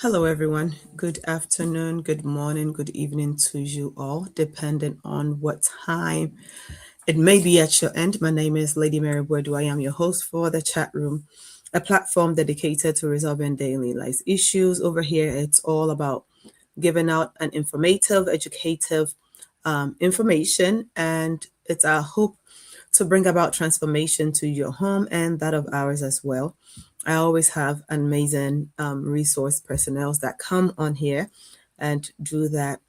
Hello, everyone. Good afternoon, good morning, good evening to you all, depending on what time it may be at your end. My name is Lady Mary Bourdu. I am your host for the chat room, a platform dedicated to resolving daily life issues. Over here, it's all about giving out an informative, educative information, and it's our hope to bring about transformation to your home and that of ours as well. I always have amazing resource personnel that come on here and do that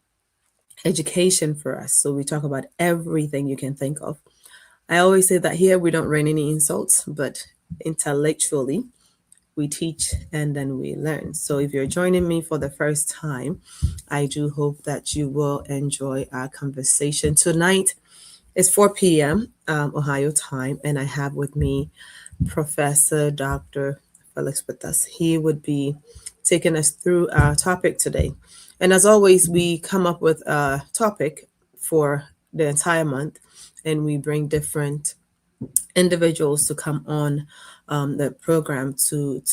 education for us. So we talk about everything you can think of. I always say that here we don't rain any insults, but intellectually we teach and then we learn. So if you're joining me for the first time, I do hope that you will enjoy our conversation tonight. It's 4 p.m. Ohio time, and I have with me Professor Dr. Felix with us. He would be taking us through our topic today. And as always, we come up with a topic for the entire month, and we bring different individuals to come on the program to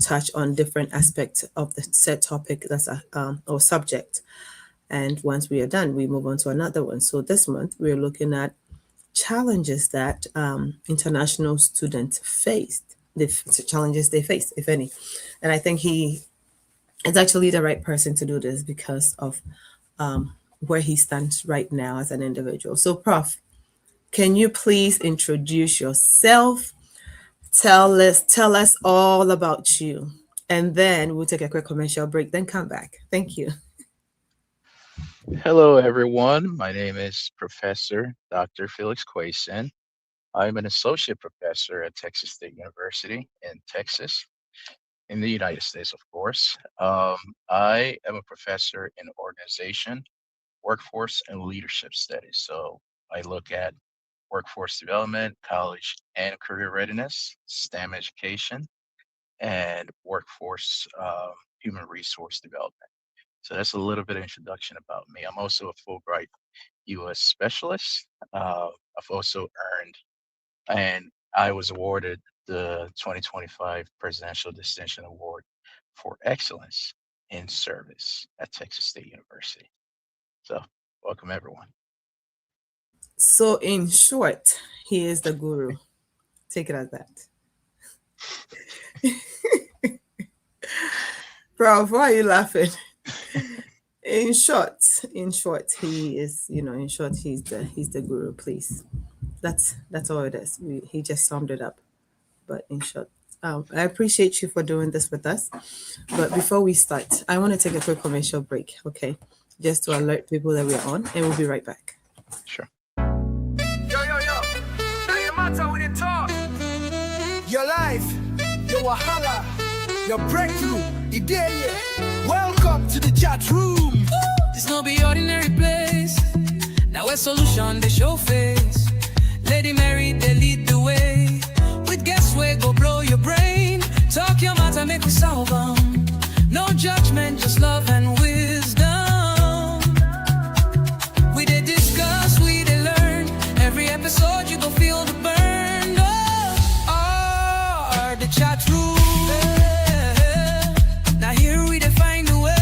touch on different aspects of the set topic that's a or subject. And once we are done, we move on to another one. So this month we're looking at challenges that international students faced, challenges they face, if any. And I think he is actually the right person to do this because of where he stands right now as an individual. So, Prof, can you please introduce yourself? Tell us all about you, and then we'll take a quick commercial break. Then come back. Thank you. Hello, everyone. My name is Professor Dr. Felix Quayson. I'm an associate professor at Texas State University in Texas, in the United States, of course. I am a professor in organization, workforce, and leadership studies. So I look at workforce development, college and career readiness, STEM education, and workforce human resource development. So that's a little bit of introduction about me. I'm also a Fulbright U.S. specialist. I've also earned, and I was awarded the 2025 Presidential Distinction Award for Excellence in Service at Texas State University. So, welcome everyone. So, in short, he is the guru. Take it as that. Prof, why are you laughing? In short, he is, in short, he's the guru. Please, that's all it is. He just summed it up. But in short, I appreciate you for doing this with us. But before we start, I want to take a quick commercial break, okay? Just to alert people that we're on, and we'll be right back. Sure. Yo, yo, yo. Now your matter with the talk. Your life, your wahala, your breakthrough, idea. Welcome to the chat room. This no be ordinary place. Now a solution they show face. Lady Mary they lead the way. With guess where go blow your brain. Talk your matter make we solve 'em. No judgment, just love and wisdom. We dey discuss, we dey learn. Every episode you gon' feel the burn. Oh, the chat room. Now here we dey find a way.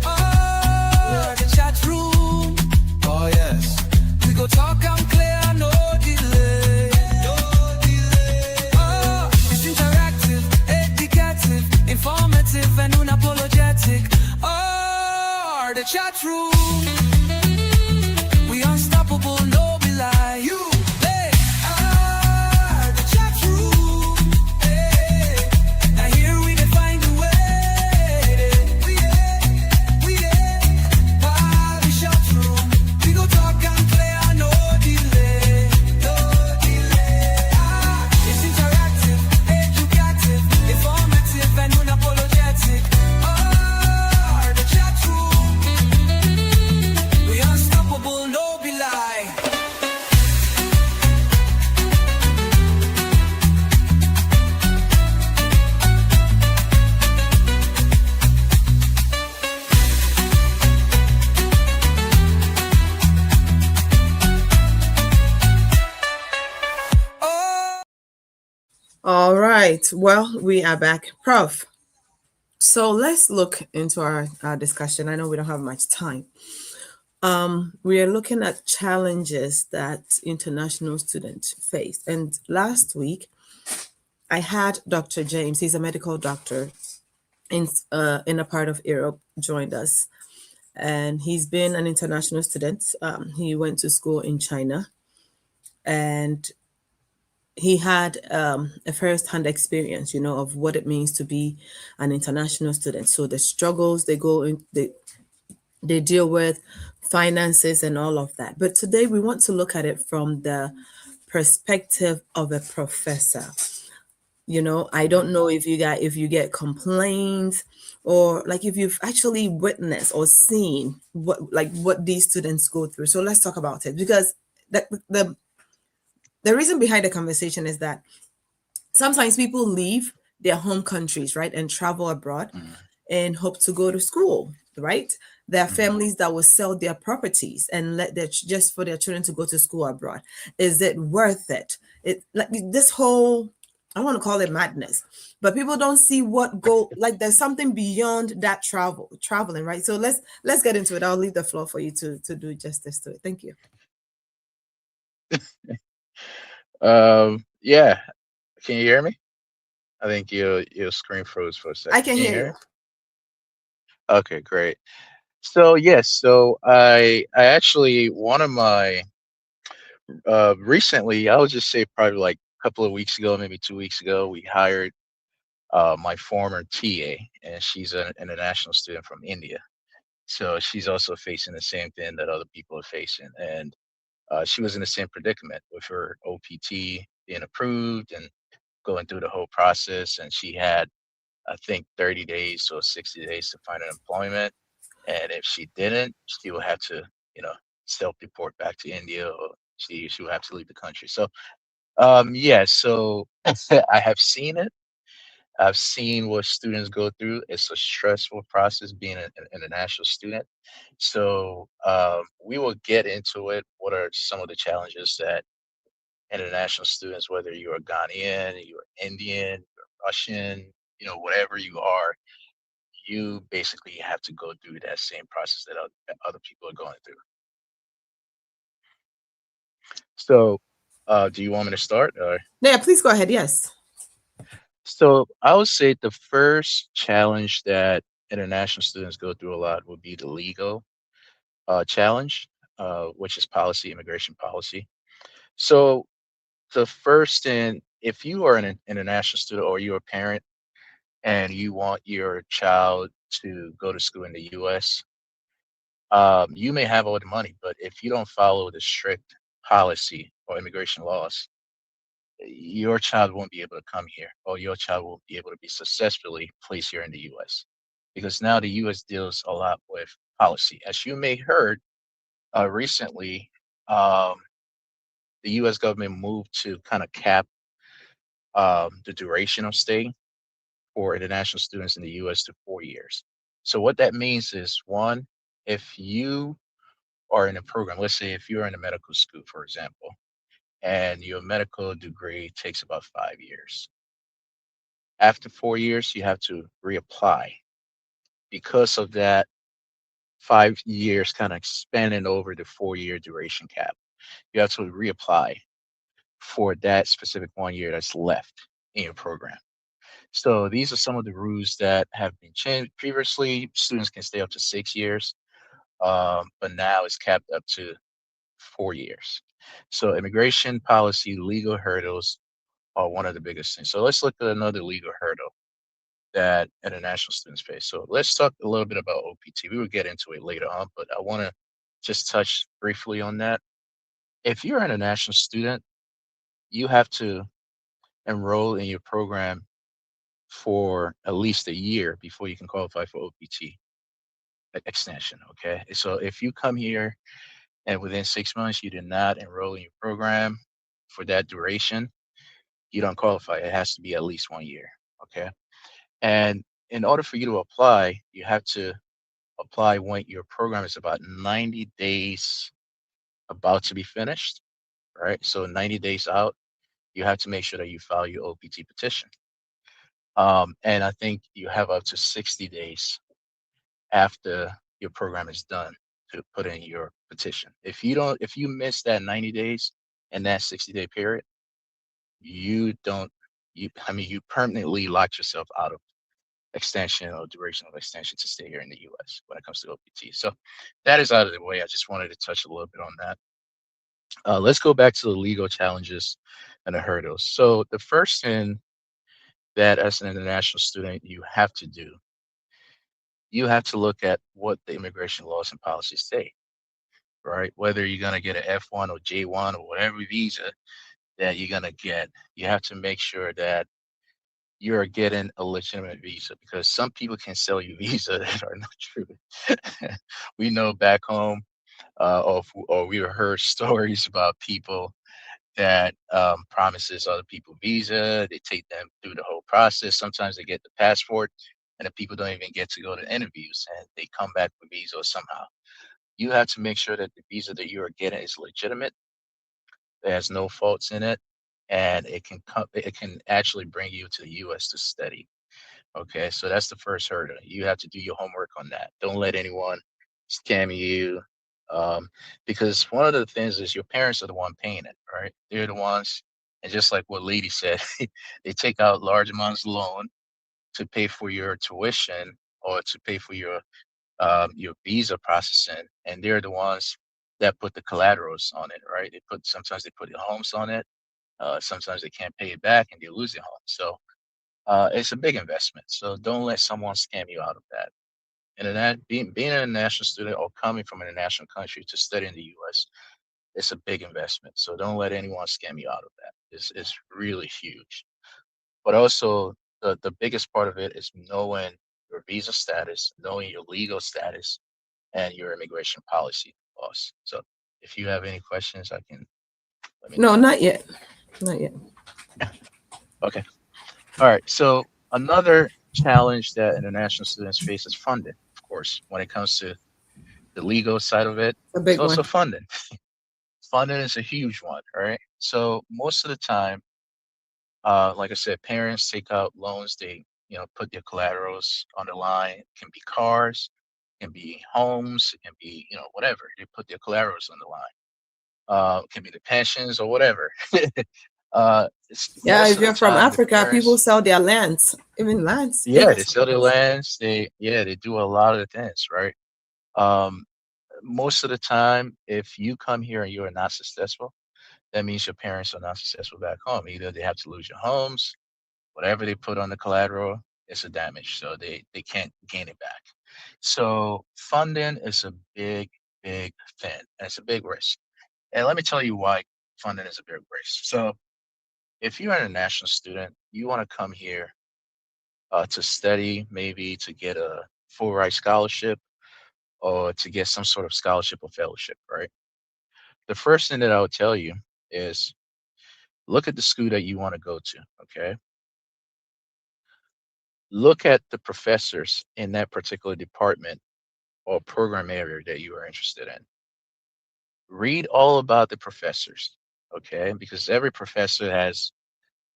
Oh, the chat room. Oh, yes. We go talk and clear, no delay. No delay. Oh, it's interactive, educative, informative, and unapologetic. Oh, the chat room. We unstoppable, no be lie. You, hey, the chat room. Hey, now here we define the way. We the chat room. We go talk and clear, no delay. No delay. It's interactive, educative, informative, and unapologetic. Oh, the chat room. We unstoppable, no be lie. Oh, All right. Well, we are back. Prof, So let's look into our discussion. I know we don't have much time. We are looking at challenges that international students face. And last week, I had Dr. James, he's a medical doctor in a part of Europe, joined us. And he's been an international student. He went to school in China, and he had a first-hand experience, of what it means to be an international student. So the struggles they go in, they deal with, finances and all of that. But today we want to look at it from the perspective of a professor. I Hmm. don't know if you get complaints, or like if you've actually witnessed or seen what these students go through. So let's talk about it, because the reason behind the conversation is that sometimes people leave their home countries, right, and travel abroad Hmm. and hope to go to school, right? There are Hmm. families that will sell their properties and let just for their children to go to school abroad. Is it worth it? It like this whole, I want to call it madness, but people don't see what go like. There's something beyond that traveling, right? So let's get into it. I'll leave the floor for you to do justice to it. Thank you. Yeah. Can you hear me? I think your screen froze for a I second. can Can you hear hear you. me? Okay, great. So yes, so I actually one of my recently, I would just say probably like a couple of weeks ago, maybe 2 weeks ago, we hired my former TA, and she's an international student from India. So she's also facing the same thing that other people are facing, and she was in the same predicament with her OPT being approved and going through the whole process. And she had, I think, 30 days or 60 days to find an employment. And if she didn't, she would have to, you know, self-deport back to India, or she would have to leave the country. So, yeah, so I have seen it. I've seen what students go through. It's a stressful process being an international student. So, we will get into it. What are some of the challenges that international students, whether you're a Ghanaian, you're Indian, you're Russian, whatever you are, you basically have to go through that same process that other people are going through. So, do you want me to start? Or Yeah, please go ahead. Yes. so I would say the first challenge that international students go through a lot would be the legal challenge, which is policy, immigration policy. So the first thing, if you are an international student or you're a parent and you want your child to go to school in the US, you may have all the money, but if you don't follow the strict policy or immigration laws, your child won't be able to come here, or your child won't be able to be successfully placed here in the US. Because now the US deals a lot with policy. As you may heard recently, um, the US government moved to kind of cap the duration of stay for international students in the US to 4 years. So what that means is, one, if you are in a program, let's say if you're in a medical school, for example, and your medical degree takes about 5 years. After 4 years, you have to reapply. Because of that, 5 years kind of expanding over the 4 year duration cap. You have to reapply for that specific 1 year that's left in your program. So these are some of the rules that have been changed. Previously, students can stay up to 6 years, but now it's capped up to 4 years. So immigration policy, legal hurdles are one of the biggest things. So let's look at another legal hurdle that international students face. So let's talk a little bit about OPT. We will get into it later on, but I want to just touch briefly on that. If you're an international student, you have to enroll in your program for at least a year before you can qualify for OPT extension. Okay. So if you come here and within 6 months you did not enroll in your program for that duration, you don't qualify. It has to be at least 1 year. Okay. And in order for you to apply, you have to apply when your program is about 90 days about to be finished, right? So 90 days out, you have to make sure that you file your OPT petition. And I think you have up to 60 days after your program is done to put in your petition. If you miss that 90 days and that 60-day period, you don't, I mean, you permanently lock yourself out of extension or duration of extension to stay here in the US when it comes to OPT. So that is out of the way. I just wanted to touch a little bit on that. Let's go back to the legal challenges and the hurdles. So the first thing that as an international student you have to do, you have to look at what the immigration laws and policies say, right? Whether you're going to get an F1 or J1 or whatever visa that you're going to get, you have to make sure that you're getting a legitimate visa because some people can sell you visa that are not true. We know back home, or we heard stories about people that promises other people visa. They take them through the whole process. Sometimes they get the passport, and the people don't even get to go to interviews, and they come back with visa somehow. You have to make sure that the visa that you are getting is legitimate. There's no faults in it, and it can come. It can actually bring you to the U.S. to study. Okay, so that's the first hurdle. You have to do your homework on that. Don't let anyone scam you. Um, because one of the things is your parents are the one paying it, right? They're the ones, and just like what Lady said, they take out large amounts of loan to pay for your tuition or to pay for your visa processing, and they're the ones that put the collaterals on it, right? Sometimes they put their homes on it. Sometimes they can't pay it back and they lose their home. So it's a big investment, so don't let someone scam you out of that. And that being an international student or coming from an international country to study in the U.S., it's a big investment. So don't let anyone scam you out of that. It's really huge. But also the biggest part of it is knowing your visa status, knowing your legal status, and your immigration policy laws. So if you have any questions, I can let me No, know. not yet. Not yet. Okay. All right. So another challenge that international students face is funding. Of course, when it comes to the legal side of it, A it's big also one. funding. Funding is a huge one, right? So most of the time, like I said, parents take out loans. They, put their collaterals on the line. It can be cars, it can be homes, it can be, whatever. They put their collaterals on the line. It can be the pensions or whatever. Yeah, Most if of the you're from time, the Africa, people parents, sell their lands, even lands. yeah, they sell their lands. They do a lot of things, right? Um, Most of the time, if you come here and you are not successful, that means your parents are not successful back home. Either they have to lose your homes, whatever they put on the collateral, it's a damage, so they can't gain it back. So funding is a big thing, and it's a big risk. And let me tell you why funding is a big risk. So if you're an international student, you want to come here to study, maybe to get a full ride scholarship or to get some sort of scholarship or fellowship, right? The first thing that I would tell you is look at the school that you want to go to, okay? Look at the professors in that particular department or program area that you are interested in. Read all about the professors, okay? Because every professor has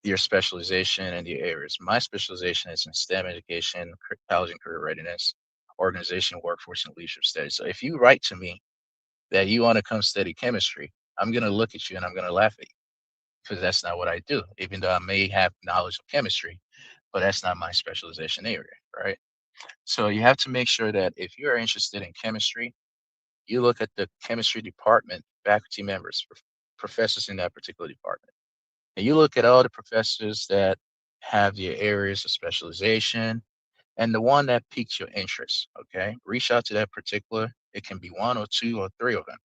their specialization and their areas. My specialization is in STEM education, college and career readiness, organization, workforce, and leadership studies. So if you write to me that you want to come study chemistry, I'm going to look at you and I'm going to laugh at you because that's not what I do, even though I may have knowledge of chemistry, but that's not my specialization area, right? So you have to make sure that if you're interested in chemistry, you look at the chemistry department, faculty members, professors in that particular department, and you look at all the professors that have their areas of specialization and the one that piques your interest. Okay. Reach out to that particular, it can be one or two or three of them.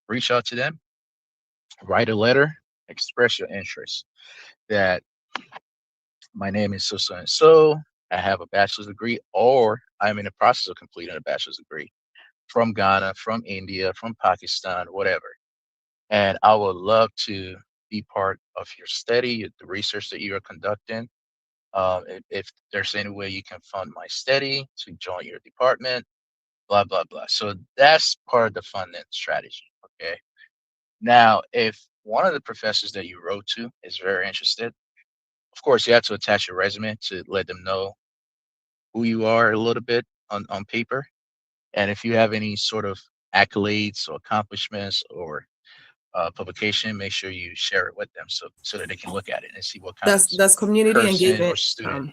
Reach out to them, write a letter, express your interest that my name is so and so. I have a bachelor's degree, or I'm in the process of completing a bachelor's degree from Ghana, from India, from Pakistan, whatever. And I would love to be part of your study, the research that you are conducting. If there's any way you can fund my study to join your department, blah, blah, blah. So that's part of the funding strategy. Okay. Now, if one of the professors that you wrote to is very interested, Of course, you have to attach your resume to let them know who you are a little bit on paper. And if you have any sort of accolades or accomplishments or publication, make sure you share it with them so that they can look at it and see what kind of That's community person or engagement. student.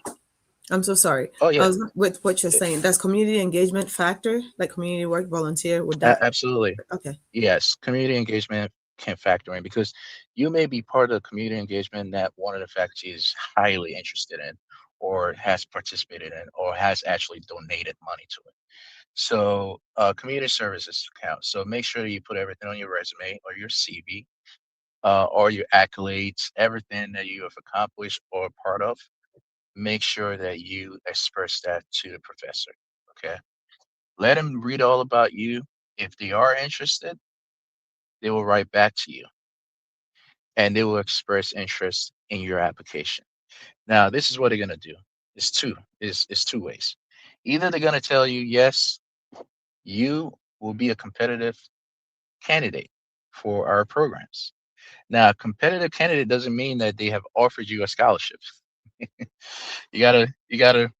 I'm so sorry. Oh I yeah, was with what you're it- saying. That's community engagement factor, like community work, volunteer. Would that? absolutely. Okay. Yes, community engagement can factor in because you may be part of the community engagement that one of the faculty is highly interested in or has participated in or has actually donated money to it. So community services count. So make sure you put everything on your resume or your CV or your accolades, everything that you have accomplished or part of. Make sure that you express that to the professor. Okay. Let them read all about you. If they are interested, they will write back to you and they will express interest in your application. Now, this is what they're gonna do. It's two ways. Either they're gonna tell you, yes, you will be a competitive candidate for our programs. Now, a competitive candidate doesn't mean that they have offered you a scholarship. You gotta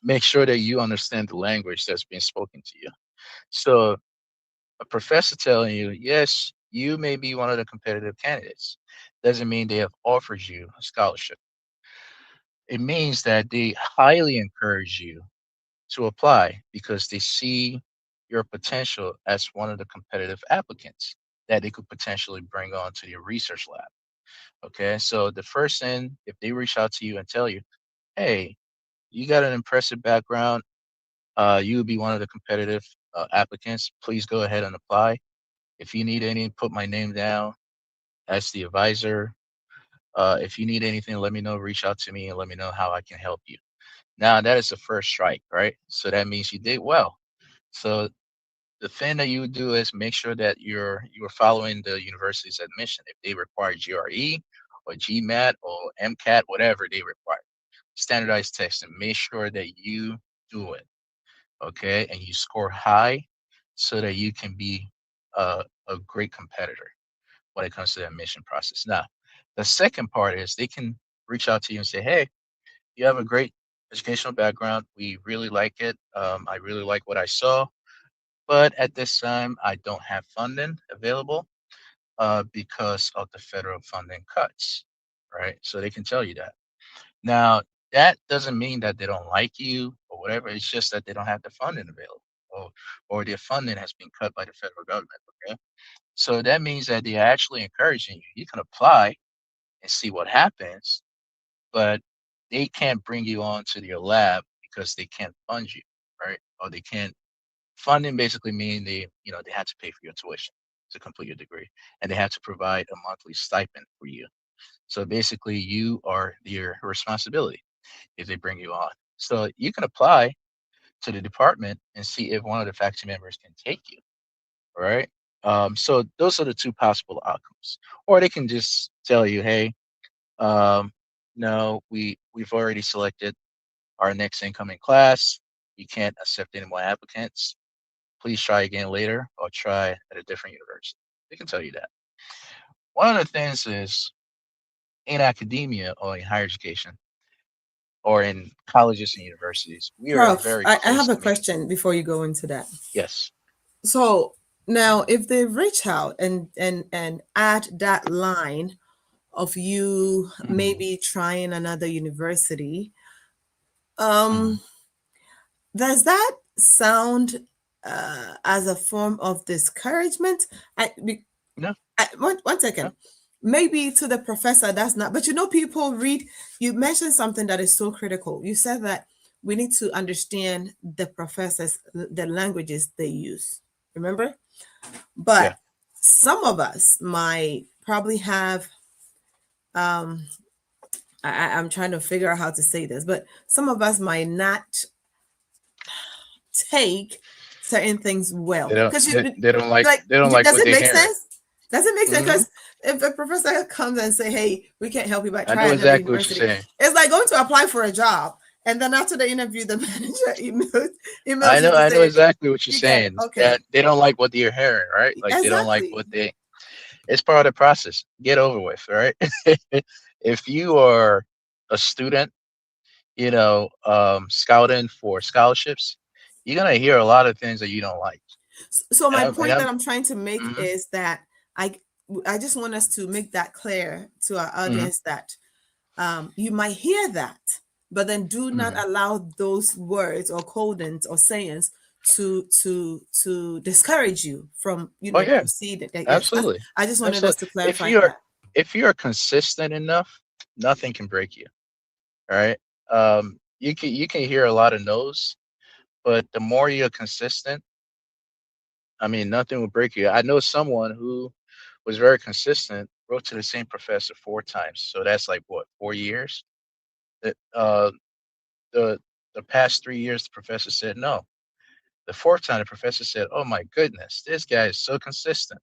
make sure that you understand the language that's being spoken to you. So a professor telling you, yes, you may be one of the competitive candidates, doesn't mean they have offered you a scholarship. It means that they highly encourage you to apply because they see your potential as one of the competitive applicants that they could potentially bring on to your research lab. Okay, so the first thing, if they reach out to you and tell you, hey, you got an impressive background, you would be one of the competitive applicants, please go ahead and apply. If you need any, put my name down as the advisor. If you need anything, let me know, reach out to me and let me know how I can help you. Now that is the first strike, right? So that means you did well. So the thing that you would do is make sure that you're following the university's admission. If they require GRE or GMAT or MCAT, whatever they require, standardized tests, and make sure that you do it, okay? And you score high so that you can be a great competitor when it comes to the admission process. Now, the second part is they can reach out to you and say, hey, you have a great educational background. We really like it. I really like what I saw. But at this time, I don't have funding available because of the federal funding cuts, right? So they can tell you that. Now, that doesn't mean that they don't like you or whatever. It's just that they don't have the funding available or their funding has been cut by the federal government, okay? So that means that they're actually encouraging you. You can apply and see what happens, but they can't bring you on to your lab because they can't fund you, right? Or they can't funding basically mean they have to pay for your tuition to complete your degree, and they have to provide a monthly stipend for you. So basically, you are your responsibility if they bring you on. So you can apply to the department and see if one of the faculty members can take you. Right. So those are the two possible outcomes, or they can just tell you, hey, um, no, we've already selected our next incoming class. We can't accept any more applicants. Please try again later or try at a different university. They can tell you that. One of the things is in academia or in higher education or in colleges and universities, we are in Prof, very I close have a communication. question before you go into that. Yes. So now, if they reach out and add that line of you Mhm, maybe trying another university, mhm. um, does that sound as a form of discouragement? I, be- No, one no. second. Maybe to the professor, that's not, but people read. You mentioned something that is so critical. You said that we need to understand the professors, the languages they use. Remember? But Yeah. some of us might probably have, um, I'm trying to figure out how to say this, but some of us might not take certain things They well don't because they, they don't like like, they don't like does what it they're make hearing. sense? Does it make sense? Hmm. Because if a professor comes and say, hey, we can't help you but I try know another exactly what you're university, saying. it's like going to apply for a job, and then after the interview the manager I emails you know to I know say exactly what you're you get it. saying. Okay, That they don't like what they're hearing, right? Like they don't like exactly. what they it's part of the process. Get over with, right? If you are a student, scouting for scholarships, you're gonna hear a lot of things that you don't like. So And my I'm, and point that I'm, I'm trying to make hmm is that I I just want us to make that clear to our hmm audience that you might hear that, but then do not hmm allow those words or codings or sayings to discourage you from oh yeah, proceeding. Yes, absolutely, I just wanted us absolutely. to If clarify you're that. if you're consistent enough, nothing can break you. All right. You can hear a lot of no's, but the more you're consistent, I mean, nothing will break you. I know someone who was very consistent, wrote to the same professor 4 times. So that's like what, 4 years? That the the past 3 years, the professor said no. The fourth time, the professor said, "Oh my goodness, this guy is so consistent.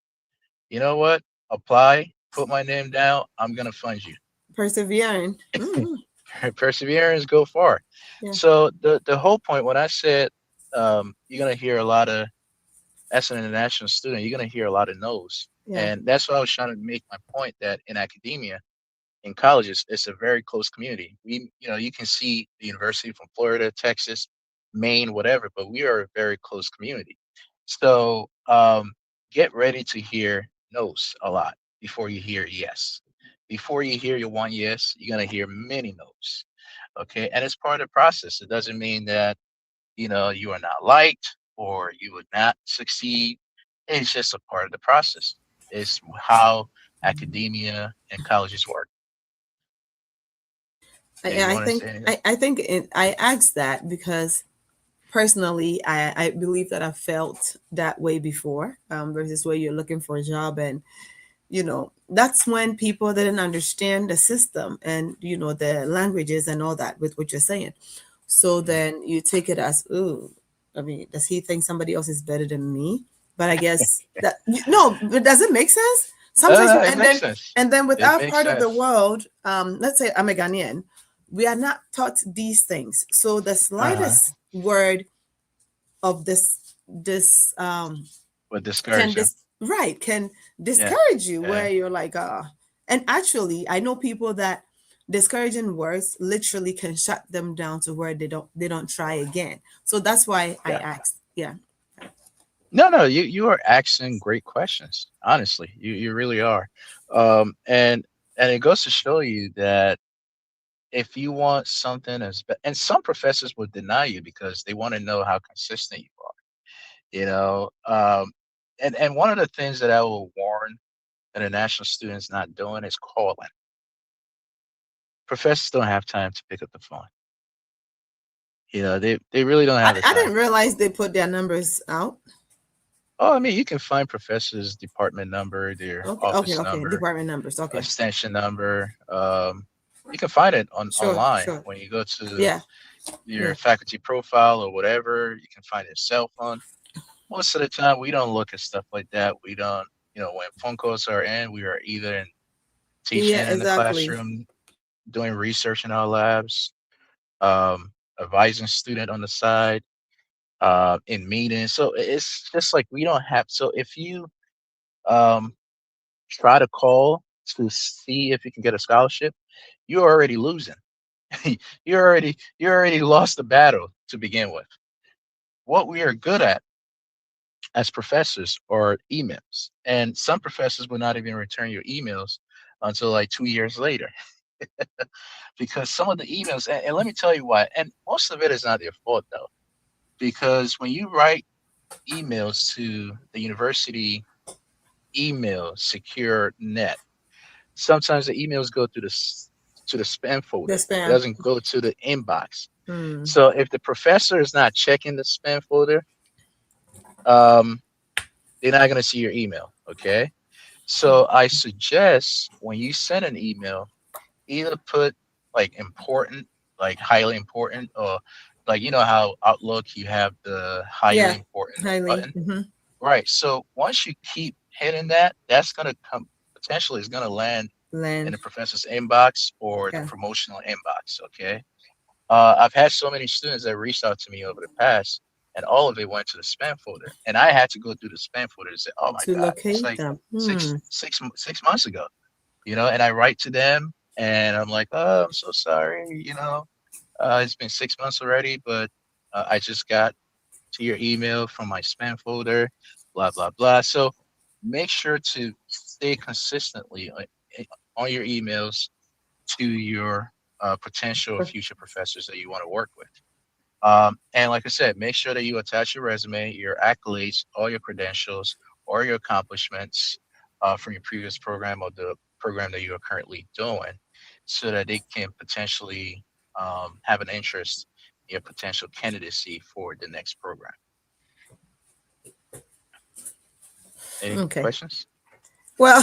You know what? Apply, put my name down. I'm gonna fund you." Persevering. Hmm. Perseverance, go far. Yeah, So the whole point when I said you're gonna hear a lot of, as an international student, you're gonna hear a lot of no's, yeah. and that's why I was trying to make my point that in academia, in colleges, it's a very close community. You can see the university from Florida, Texas, Maine, whatever, but we are a very close community. So get ready to hear no's a lot before you hear yes. Before you hear your one yes, you're gonna hear many no's. Okay, and it's part of the process. It doesn't mean that you are not liked or you would not succeed. It's just a part of the process. It's how academia and colleges work. Yeah, you I want to think say anything? I asked that because personally, I believe that I felt that way before, versus where you're looking for a job, and that's when people didn't understand the system and the languages and all that with what you're saying. So Mhm. then you take it as, ooh, I mean, does he think somebody else is better than me? But I guess that no, but does it make sense? Sometimes No, you, no, it makes sense. and then with It our makes part of the sense. world, let's say I'm a Ghanaian, we are not taught these things. So the Uh-huh. slightest word of this But can discouraging. this right can Yeah. discourage you, Yeah. where you're like, and actually I know people that discouraging words literally can shut them down to where they don't try again. So that's why I Yeah. asked. Yeah. No, no, you are asking great questions. Honestly, you really are. And it goes to show you that if you want something and some professors will deny you because they want to know how consistent you are. You know, and one of the things that I will warn international students not doing is calling. Professors don't have time to pick up the phone. They really don't have the I time. didn't realize they put their numbers out. Oh, I mean, you can find professors' department number, their Okay, okay, office okay. number, Department numbers. Okay. extension number. You can find it Sure, online sure. when you go to Yeah, your yeah. faculty profile or whatever. You can find their cell phone. Most of the time, we don't look at stuff like that. We don't, when phone calls are in, we are either Yeah, teaching in the exactly. classroom, doing research in our labs, um, advising student on the side, in meetings. So it's just like we don't have. So if you um, try to call to see if you can get a scholarship, you're already losing. You already lost the battle to begin with. What we are good at as professors are emails, and some professors will not even return your emails until like 2 years later, because some of the emails, and let me tell you why. And most of it is not their fault though, because when you write emails to the university email secure net, sometimes the emails go to the spam The folder. It spam. doesn't go to the inbox. Hmm. So if the professor is not checking the spam folder, um, they're not going to see your email. Okay. So I suggest when you send an email, either put like important, like highly important, or like how Outlook you have the highly Yeah, important highly. button. Hmm. Right. So once you keep hitting that, that's going to come potentially is going to land in Land. the professor's inbox or the Yeah. promotional inbox. Okay. I've had so many students that reached out to me over the past, and all of it went to the spam folder, and I had to go through the spam folder and say, "Oh my To God, it's locate like them. six Hmm. six 6 months ago," and I write to them. And I'm like, oh, I'm so sorry. It's been 6 months already, but I just got to your email from my spam folder, blah, blah, blah. So make sure to stay consistently on your emails to your potential future professors that you want to work with. And like I said, make sure that you attach your resume, your accolades, all your credentials, or your accomplishments from your previous program or the program that you are currently doing, so that they can potentially have an interest in your potential candidacy for the next program. Any Okay. questions? Well,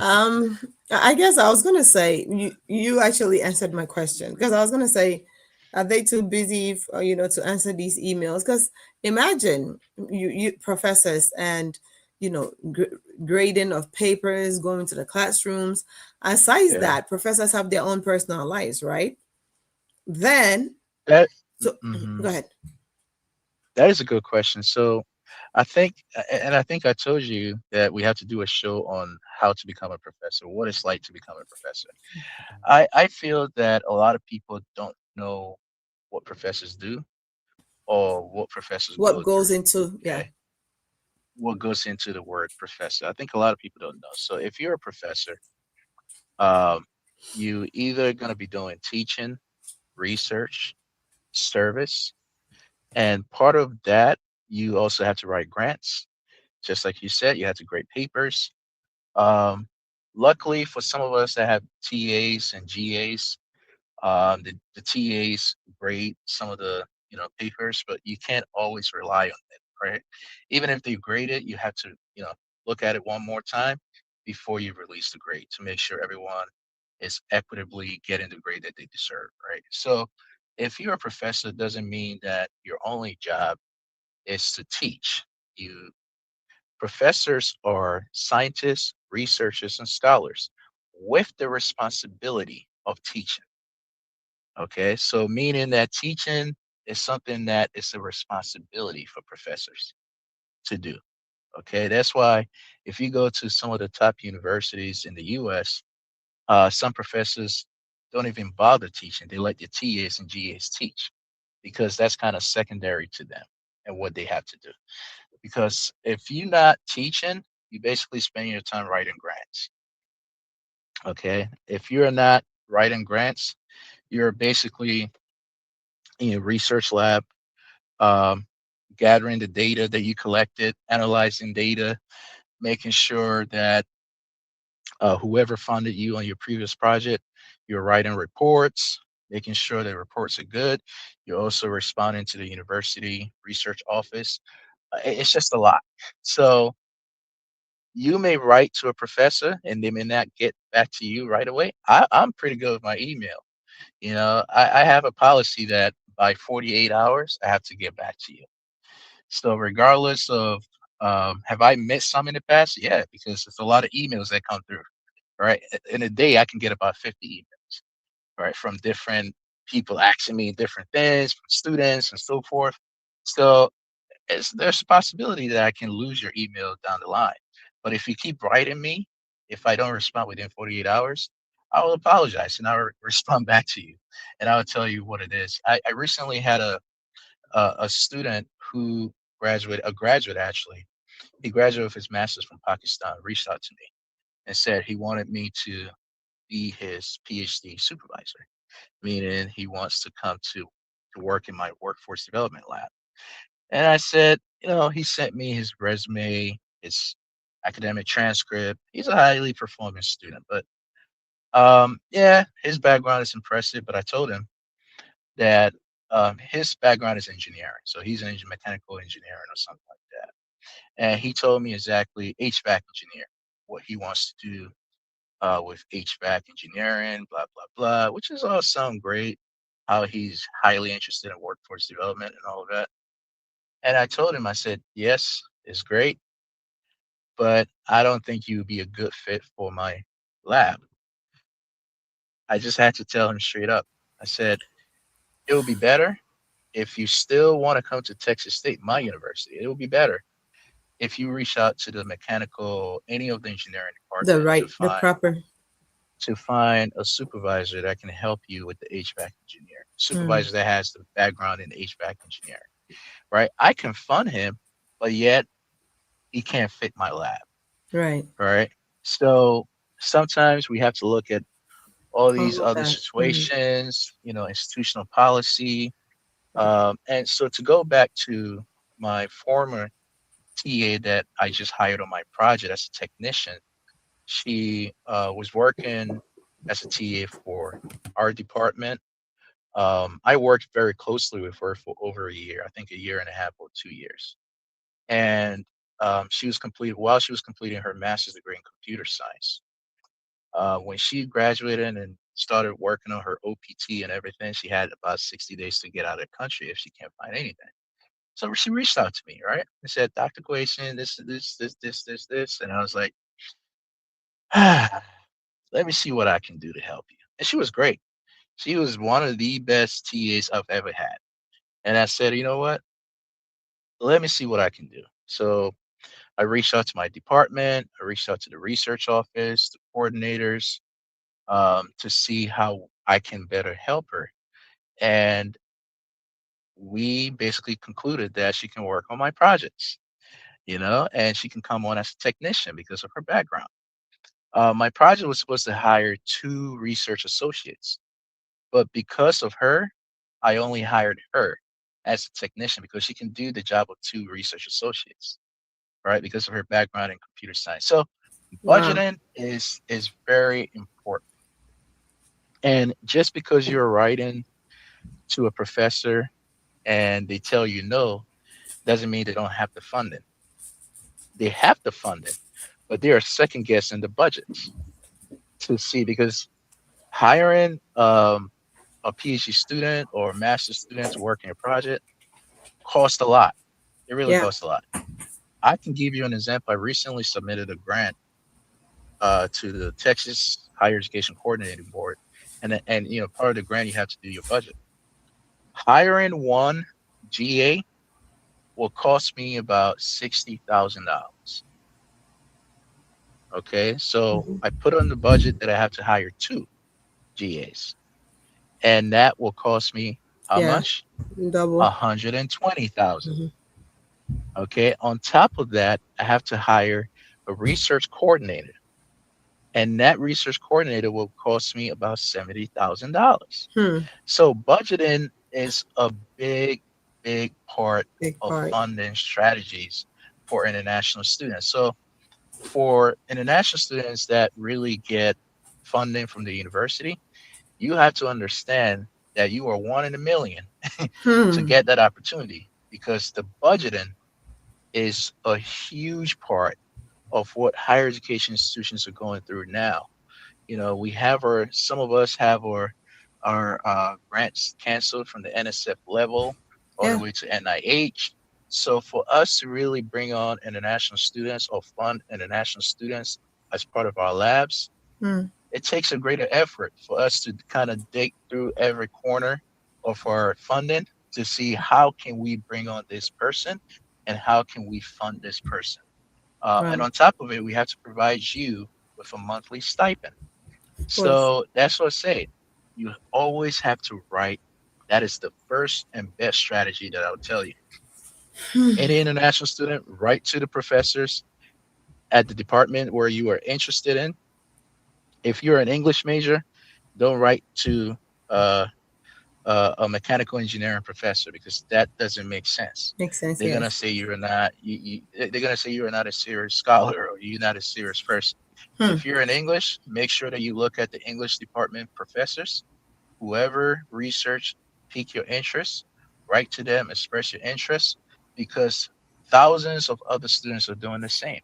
um, I guess I was gonna say you actually answered my question, because I was gonna say, are they too busy, to answer these emails? Because imagine you professors and grading of papers, going to the classrooms. Aside Yeah, that, professors have their own personal lives, right? Then, that so mhm. go ahead. That is a good question. So, I think I told you that we have to do a show on how to become a professor, what it's like to become a professor. I feel that a lot of people don't know what professors do or what professors What go goes through. into, yeah, Okay, what goes into the word professor? I think a lot of people don't know. So, if you're a professor, um, you either going to be doing teaching, research, service, and part of that you also have to write grants. Just like you said, you have to grade papers. Um, Luckily for some of us that have TAs and GAs, the TAs grade some of the papers, but you can't always rely on it, right? Even if they grade it, you have to look at it one more time before you release the grade to make sure everyone is equitably getting the grade that they deserve, right? So if you're a professor, it doesn't mean that your only job is to teach. You Professors are scientists, researchers, and scholars with the responsibility of teaching. Okay, so meaning that teaching is something that is a responsibility for professors to do. Okay, that's why if you go to some of the top universities in the US, some professors don't even bother teaching. They let the TAs and GAs teach because that's kind of secondary to them and what they have to do. Because if you're not teaching, you basically spend your time writing grants. Okay. If you're not writing grants, you're basically in a research lab, um, gathering the data that you collected, analyzing data, making sure that whoever funded you on your previous project, you're writing reports, making sure the reports are good. You're also responding to the university research office. It's just a lot. So you may write to a professor and they may not get back to you right away. I'm pretty good with my email. I have a policy that by 48 hours, I have to get back to you. So regardless of have I missed some in the past? Yeah, because it's a lot of emails that come through, right? In a day, I can get about 50 emails, right, from different people asking me different things, from students and so forth. So there's a possibility that I can lose your email down the line. But if you keep writing me, if I don't respond within 48 hours, I will apologize and I'll respond back to you and I'll tell you what it is. I recently had a student who a graduate actually, he graduated with his master's from Pakistan, reached out to me and said he wanted me to be his PhD supervisor, meaning he wants to come to work in my workforce development lab. And I said, he sent me his resume, his academic transcript. He's a highly performing student, but yeah, his background is impressive. But I told him that his background is engineering, so he's an mechanical engineering or something like that. And he told me exactly HVAC engineer, what he wants to do with HVAC engineering, blah blah blah, which is all sound great. How he's highly interested in workforce development and all of that. And I told him, I said, yes, it's great, but I don't think you would be a good fit for my lab. I just had to tell him straight up. I said, it would be better if you still want to come to Texas State, my university. It would be better if you reach out to the mechanical, any of the engineering the department to right, the find proper. to find a supervisor that can help you with the HVAC engineer, Hmm. supervisor that has the background in HVAC engineering, right? I can fund him, but yet he can't fit my lab, Right. right? So sometimes we have to look at all All these of other that. Hmm. situations, institutional policy. And so to go back to my former TA that I just hired on my project as a technician, she was working as a TA for our department. I worked very closely with her for over a year, I think a year and a half or 2 years. And while she was completing her master's degree in computer science. When she graduated and started working on her OPT and everything, she had about 60 days to get out of the country if she can't find anything. So she reached out to me, right? And said, Dr. Quason, this. And I was like, let me see what I can do to help you. And she was great. She was one of the best TAs I've ever had. And I said, you know what? Let me see what I can do. So I reached out to my department. I reached out to the research office, the coordinators, to see how I can better help her. And we basically concluded that she can work on my projects, and she can come on as a technician because of her background. My project was supposed to hire two research associates, but because of her, I only hired her as a technician because she can do the job of two research associates, right? Because of her background in computer science. So Wow. budgeting is very important. And just because you're writing to a professor and they tell you no, doesn't mean they don't have the funding. They have the funding, but they are second guessing the budgets to see because hiring a PhD student or master's student to work in a project costs a lot. It really Yeah. costs a lot. I can give you an example. I recently submitted a grant to the Texas Higher Education Coordinating Board, and part of the grant you have to do your budget. Hiring one GA will cost me about $60,000. Okay, so Hmm. I put on the budget that I have to hire two GAs, and that will cost me how Yeah. much? Double. 120,000. Hmm. Okay, on top of that, I have to hire a research coordinator, and that research coordinator will cost me about $70,000. Hmm. So budgeting is a big, big part Big of part. funding strategies for international students. So for international students that really get funding from the university, you have to understand that you are one in a million to Hmm. get that opportunity because the budgeting is a huge part of what higher education institutions are going through now. We have some of us have our grants canceled from the NSF level all the Yeah. way to NIH. So for us to really bring on international students or fund international students as part of our labs, Hmm. it takes a greater effort for us to kind of dig through every corner of our funding to see how can we bring on this person and how can we fund this person. And Wow. on top of it, we have to provide you with a monthly stipend. Of course. So that's what I say. You always have to write. That is the first and best strategy that I'll tell you. Any international student, write to the professors at the department where you are interested in. If you're an English major, don't write to uh, a mechanical engineering professor because that doesn't make sense. Makes sense. They're gonna Yes. say you're not. They're gonna say you're not a serious scholar or you're not a serious person. Hmm. If you're in English, make sure that you look at the English department professors. Whoever research pique your interest, write to them, express your interest, because thousands of other students are doing the same.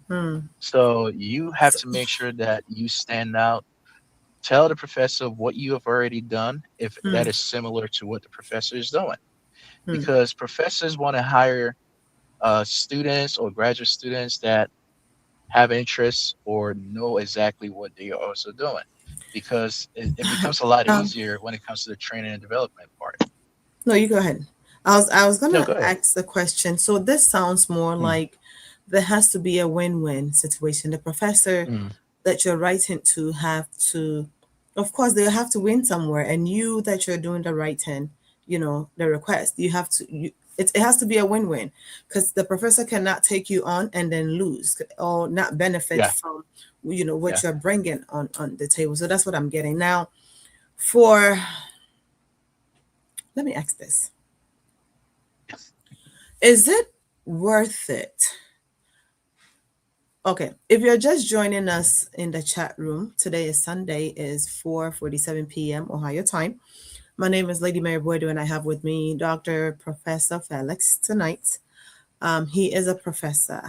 Hmm. So you have So, to make sure that you stand out. Tell the professor what you have already done if hmm. that is similar to what the professor is doing. Hmm. Because professors want to hire students or graduate students that have interests or know exactly what they are also doing. Because it becomes a lot Um, easier when it comes to the training and development part. no, you go ahead. I was No, gonna go ahead. ask the question. So this sounds more Mm, like there has to be a win-win situation. The professor mm, that you're writing to have to, of course, they have to win somewhere, and you that you're doing the writing, the request, you have to, it has to be a win-win, because the professor cannot take you on and then lose or not benefit Yeah. from, what Yeah. you're bringing on the table. So that's what I'm getting now. For, let me ask this: is it worth it? Okay, if you're just joining us in the chat room, today is Sunday, is 4:47 p.m. Ohio time. My name is Lady Mary Boydo, and I have with me Dr. Professor Felix tonight. He is a professor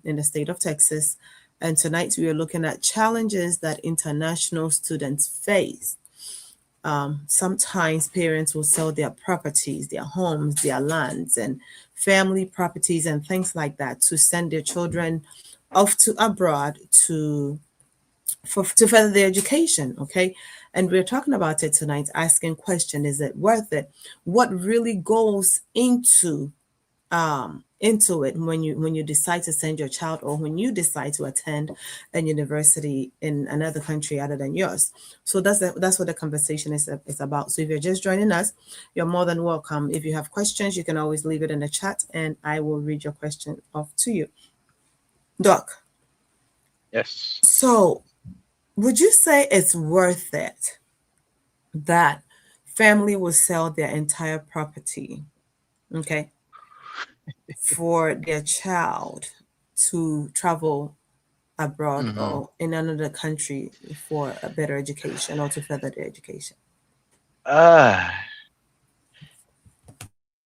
in the state of Texas, and tonight we are looking at challenges that international students face. Sometimes parents will sell their properties, their homes, their lands, and family properties and things like that to send their children off to abroad to further their education. Okay, and we're talking about it tonight, asking question: is it worth it? What really goes into it when you decide to send your child, or when you decide to attend a university in another country other than yours? So that's what the conversation is about. So if you're just joining us, you're more than welcome. If you have questions, you can always leave it in the chat, and I will read your question off to you, Doc. Yes. So would you say it's worth it that family will sell their entire property, okay, for their child to travel abroad Mm-hmm. or in another country for a better education or to further their education? Ah,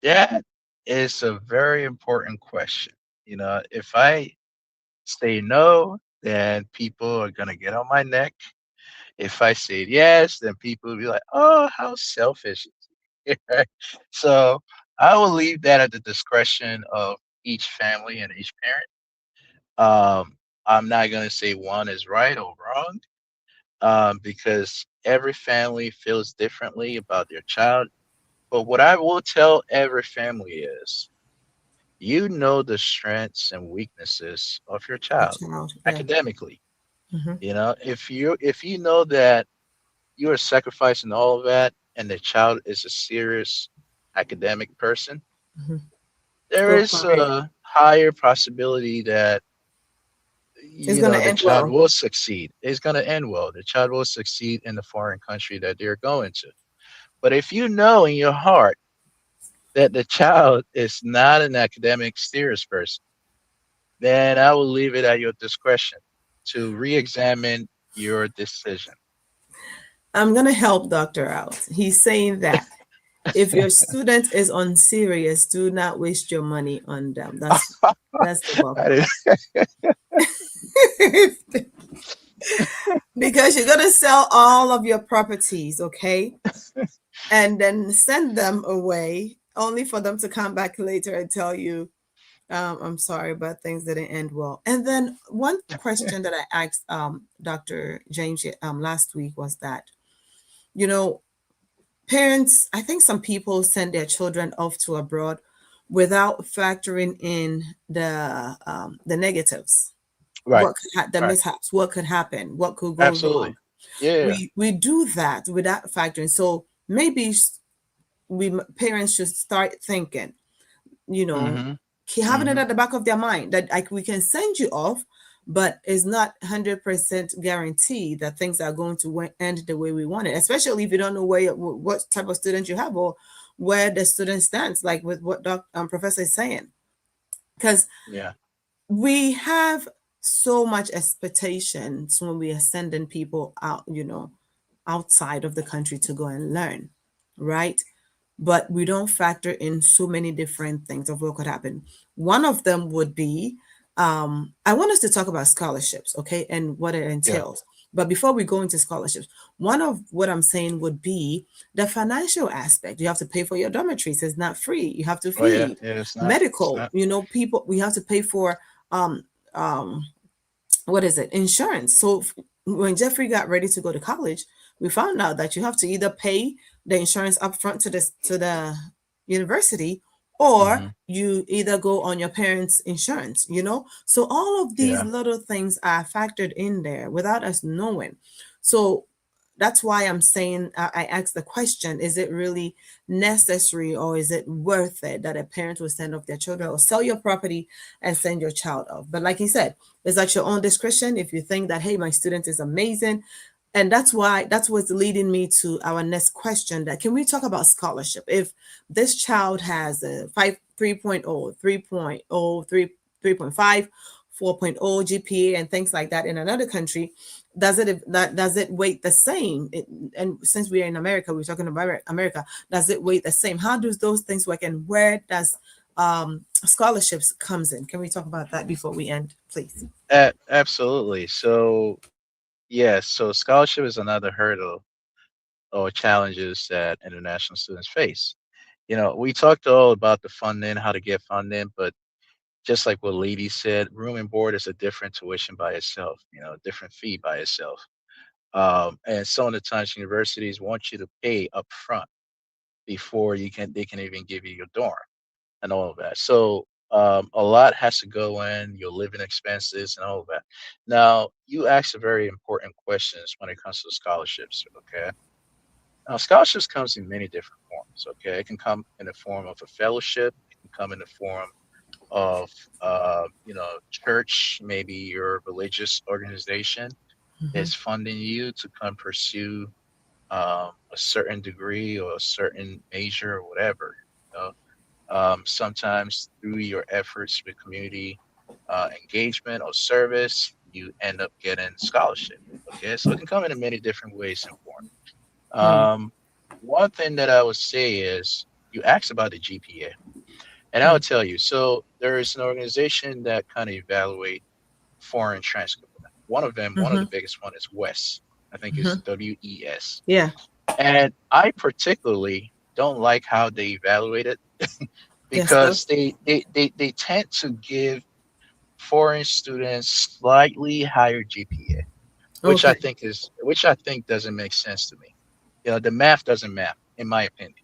that is a very important question. If I say no, then people are gonna get on my neck. If I say yes, then people will be like, "Oh, how selfish." Right? So I will leave that at the discretion of each family and each parent. I'm not gonna say one is right or wrong, because every family feels differently about their child. But what I will tell every family is, you know the strengths and weaknesses of your The child child, yeah. academically. Hmm. If you know that you are sacrificing all of that and the child is a serious academic person, Hmm. there Go is for it. a higher possibility that It's going to the end child well. will succeed. It's going to end well. The child will succeed in the foreign country that they're going to. But if you know in your heart that the child is not an academic serious person, then I will leave it at your discretion to re-examine your decision. I'm going to help Doctor out. He's saying that if your student is unserious, do not waste your money on them. That's the I welcome. didn't- Because you're going to sell all of your properties, okay? And then send them away only for them to come back later and tell you, I'm sorry, but things didn't end well. And then one question that I asked Dr. James last week was that, you know, parents, I think some people send their children off to abroad without factoring in the negatives, Right, the right, mishaps, what could happen, what could go wrong. absolutely. Yeah. We do that without factoring. So maybe we parents should start thinking, you know, Mm-hmm. having it Mm-hmm. at the back of their mind that like we can send you off, but it's not 100% guaranteed that things are going to end the way we want it, especially if you don't know what type of student you have or where the student stands, like with what Professor is saying. Because Yeah. we have so much expectations when we are sending people out, outside of the country to go and learn, right? But we don't factor in so many different things of what could happen. One of them would be, I want us to talk about scholarships, okay, and what it Yeah. entails. But before we go into scholarships, one of what I'm saying would be the financial aspect. You have to pay for your dormitories; it's not free. You have to Oh yeah. feed Yeah. It's not. It's medical. not. People. We have to pay for um um what is it, insurance. So when Jeffrey got ready to go to college, we found out that you have to either pay the insurance up front to the university, or Hmm. you either go on your parents' insurance, So all of these Yeah. little things are factored in there without us knowing. So that's why I'm saying, I asked the question, is it really necessary, or is it worth it that a parent will send off their children or sell your property and send your child off? But like you said, it's at your own discretion. If you think that, hey, my student is amazing, and that's what's leading me to our next question, that can we talk about scholarship? If this child has a 3.0, 3.0, 3.5, 4.0 GPA and things like that in another country, does it weight the same? And since we are in America, we're talking about America, does it weight the same? How does those things work, and where does scholarships comes in? Can we talk about that before we end, please? Absolutely. So, yes, so scholarship is another hurdle or challenges that international students face. We talked all about the funding, how to get funding, but just like what Lady said, room and board is a different tuition by itself, a different fee by itself. And some of the times universities want you to pay up front before they can even give you your dorm and all of that. So a lot has to go in, your living expenses and all of that. Now, you asked a very important questions when it comes to scholarships. Okay. Now, scholarships comes in many different forms. Okay. It can come in the form of a fellowship. It can come in the form of, church, maybe your religious organization Mm-hmm. is funding you to come pursue a certain degree or a certain major or whatever. You know? Sometimes through your efforts with community engagement or service, you end up getting scholarship. Okay, so it can come in many different ways and forms. One thing that I would say is you asked about the GPA, and I would tell you. So there is an organization that kind of evaluate foreign transcript. One of them, one of Mm-hmm. the biggest one is WES. I think it's Mm-hmm. WES. Yeah. And I particularly don't like how they evaluate it Yes, though. because they tend to give foreign students slightly higher GPA, Okay. which I think doesn't make sense to me. The math doesn't math, in my opinion.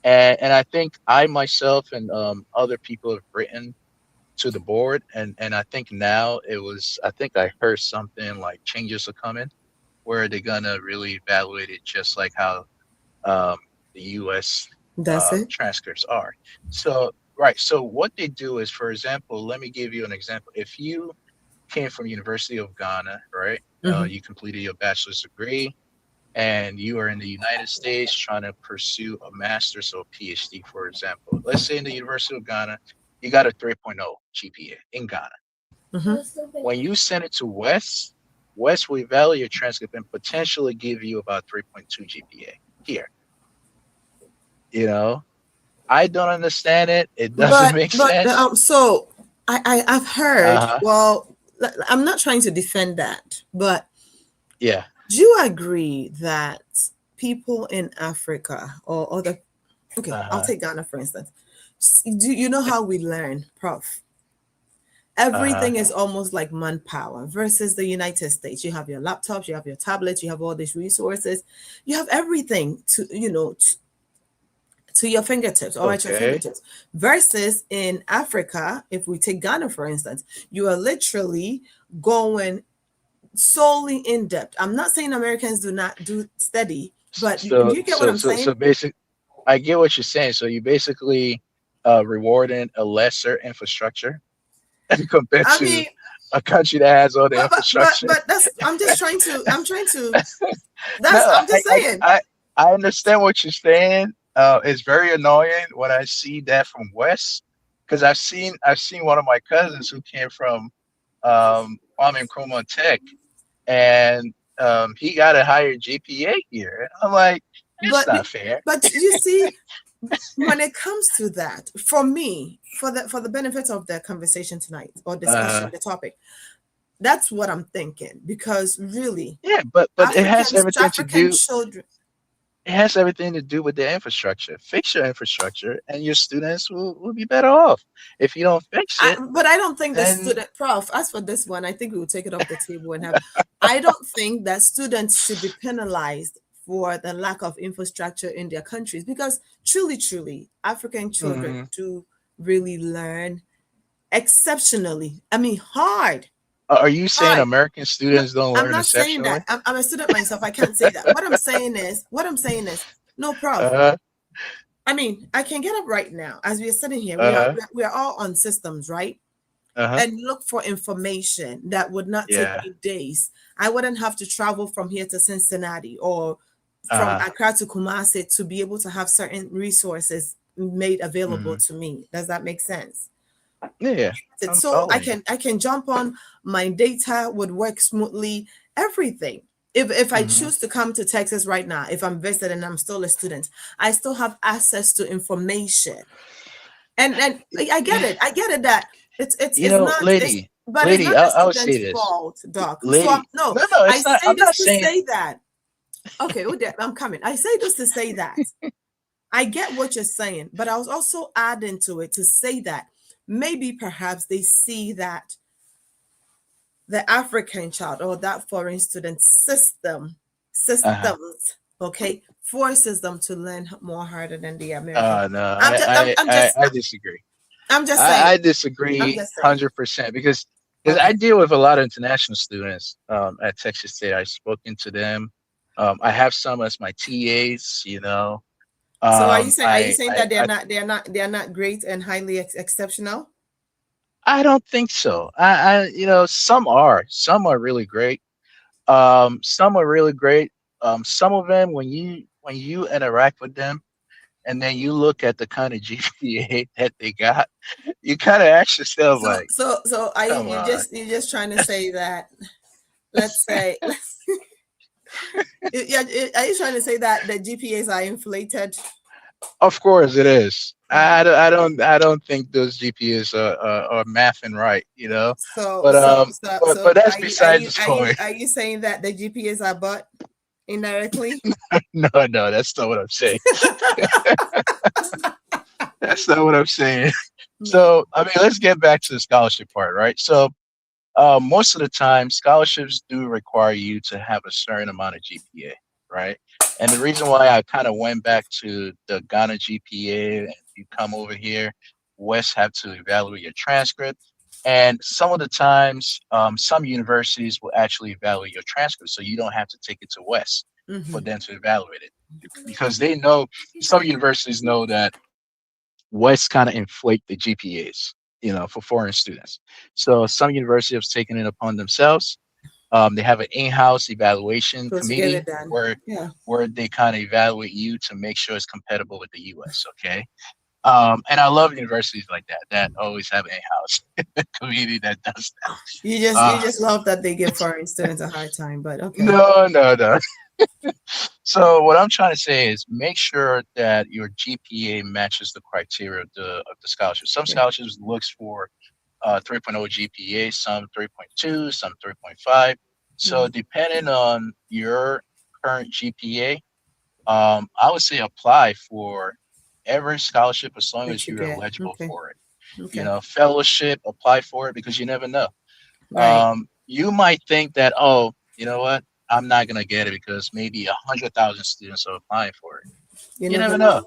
And I think I myself and other people have written to the board, and I think now I think I heard something like changes are coming where they're gonna really evaluate it just like how um, the U.S. That's it. Transcripts are. So, right. So what they do is, for example, let me give you an example. If you came from University of Ghana, right? Mm-hmm. You completed your bachelor's degree, and you are in the United States trying to pursue a master's or PhD, for example. Let's say in the University of Ghana, you got a 3.0 GPA in Ghana. Mm-hmm. When you send it to West will evaluate your transcript and potentially give you about 3.2 GPA here. You know, I don't understand it. It doesn't make But sense. so I've heard. Uh-huh. Well, I'm not trying to defend that, but Yeah. do you agree that people in Africa or other, okay, I'll Uh-huh. take Ghana for instance. Do you know how we learn, Prof? Everything Uh-huh. is almost like manpower versus the United States. You have your laptops, you have your tablets, you have all these resources, you have everything to your fingertips or at your Okay. fingertips. Versus in Africa, if we take Ghana for instance, you are literally going solely in depth. I'm not saying Americans do not do study, but do So you get what so I'm so saying? so basic I get what you're saying. So you basically rewarding a lesser infrastructure compared I to mean, a country that has all the infrastructure. but that's No, I'm just saying. I understand what you're saying. It's very annoying when I see that from West, because I've seen one of my cousins who came from Kwame Nkrumah Tech, and he got a higher GPA here. And I'm like, it's But not fair. but you see, when it comes to that, for me, for the benefit of the conversation tonight or discussion, Uh, the topic, that's what I'm thinking. Because really, yeah, but African children. it has everything to do with the infrastructure. Fix your infrastructure, and your students will be better off. If you don't fix it, But I don't think the then student, Prof, as for this one, I think we will take it off the table and have. I don't think that students should be penalized for the lack of infrastructure in their countries, because truly, African children Hmm. do really learn exceptionally. I mean, Are you saying hard. American No, students don't I'm learn not saying exceptionally? that. I'm a student myself. I can't say that. What I'm saying is, no, prof. Uh-huh. I mean, I can get up right now as we are sitting here. We are Uh-huh. we are all on systems, right? Uh-huh. And look for information that would not take Yeah. me days. I wouldn't have to travel from here to Cincinnati or from Uh-huh. Accra to Kumasi to be able to have certain resources made available Hmm. to me. Does that make sense? Yeah. I'm So I following you. can I can jump on, my data would work smoothly, everything. If I Hmm. choose to come to Texas right now, if I'm visited and I'm still a student, I still have access to information. And I get it that You it's know, not it's lady, but it's lady, not the I would say student's this. fault, doc. So Lady. no, No, no, I it's not. say I'm this not to saying say that. Okay, oh, I'm coming. I say this to say that I get what you're saying, but I was also adding to it to say that maybe perhaps they see that the African child or that foreign student uh-huh. systems, okay, forces them to learn more harder than the American. No, I'm just I'm, I'm just I disagree. I'm just saying. I I'm disagree just saying. 100% because I Okay. deal with a lot of international students at Texas State. I've spoken to them. I have some as my TAs, you know. So are you saying that I they're not great and highly exceptional? I don't think so. You know, some are really great. Some are really great. Some of them when you interact with them and then you look at the kind of GPA that they got, you kind of ask yourself So like, so are you come you on. just you're just trying to say that, let's say, yeah, are you trying to say that the GPAs are inflated? Of course it is. Mm. I don't think those GPAs are mathing right, you know. So But so so but so that's are you are besides you the are you point. are you saying that the GPAs are but indirectly? No, no, that's not what I'm saying. That's not what I'm saying. No. So I mean, let's get back to the scholarship part, right? So most of the time, scholarships do require you to have a certain amount of GPA, right? And the reason why I kind of went back to the Ghana GPA and you come over here, West have to evaluate your transcript. And some of the times, some universities will actually evaluate your transcript, so you don't have to take it to West for Hmm. them to evaluate it because they know some universities know that West kind of inflate the GPAs, you know, for foreign students. So some universities have taken it upon themselves. They have an in-house evaluation So to get committee it done. Yeah. where they kind of evaluate you to make sure it's compatible with the U.S. Okay, and I love universities like that that always have an in-house committee that does that. You just love that they give foreign students a hard time, but okay. No, no, no. So what I'm trying to say is make sure that your GPA matches the criteria of the scholarship. Some Yeah. scholarships looks for 3.0 GPA, some 3.2, some 3.5. So Mm. depending on your current GPA, I would say apply for every scholarship as long That as you you're get. eligible Okay. for it. You Okay. know, fellowship, apply for it because you never know. Right. You might think that, oh, you know what? I'm not gonna get it because maybe 100,000 students are applying for it. You You never never know. know.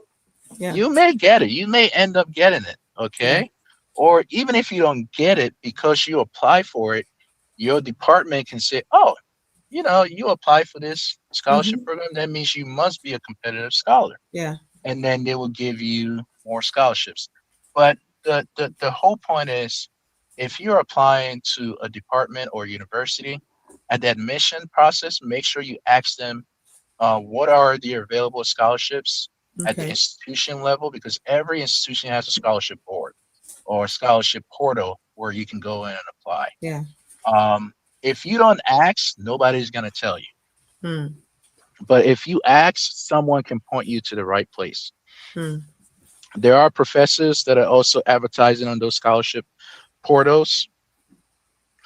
Yeah. You may get it. You may end up getting it. Yeah. Okay. Or even if you don't get it because you apply for it, your department can say, oh, you know, you apply for this scholarship Hmm. program. That means you must be a competitive scholar. Yeah. And then they will give you more scholarships. But the whole point is if you're applying to a department or university, at the admission process, make sure you ask them what are the available scholarships at the Okay. institution level because every institution has a scholarship board or a scholarship portal where you can go in and apply. Yeah. If you don't ask, nobody's going to tell you. Hmm. But if you ask, someone can point you to the right place. Hmm. There are professors that are also advertising on those scholarship portals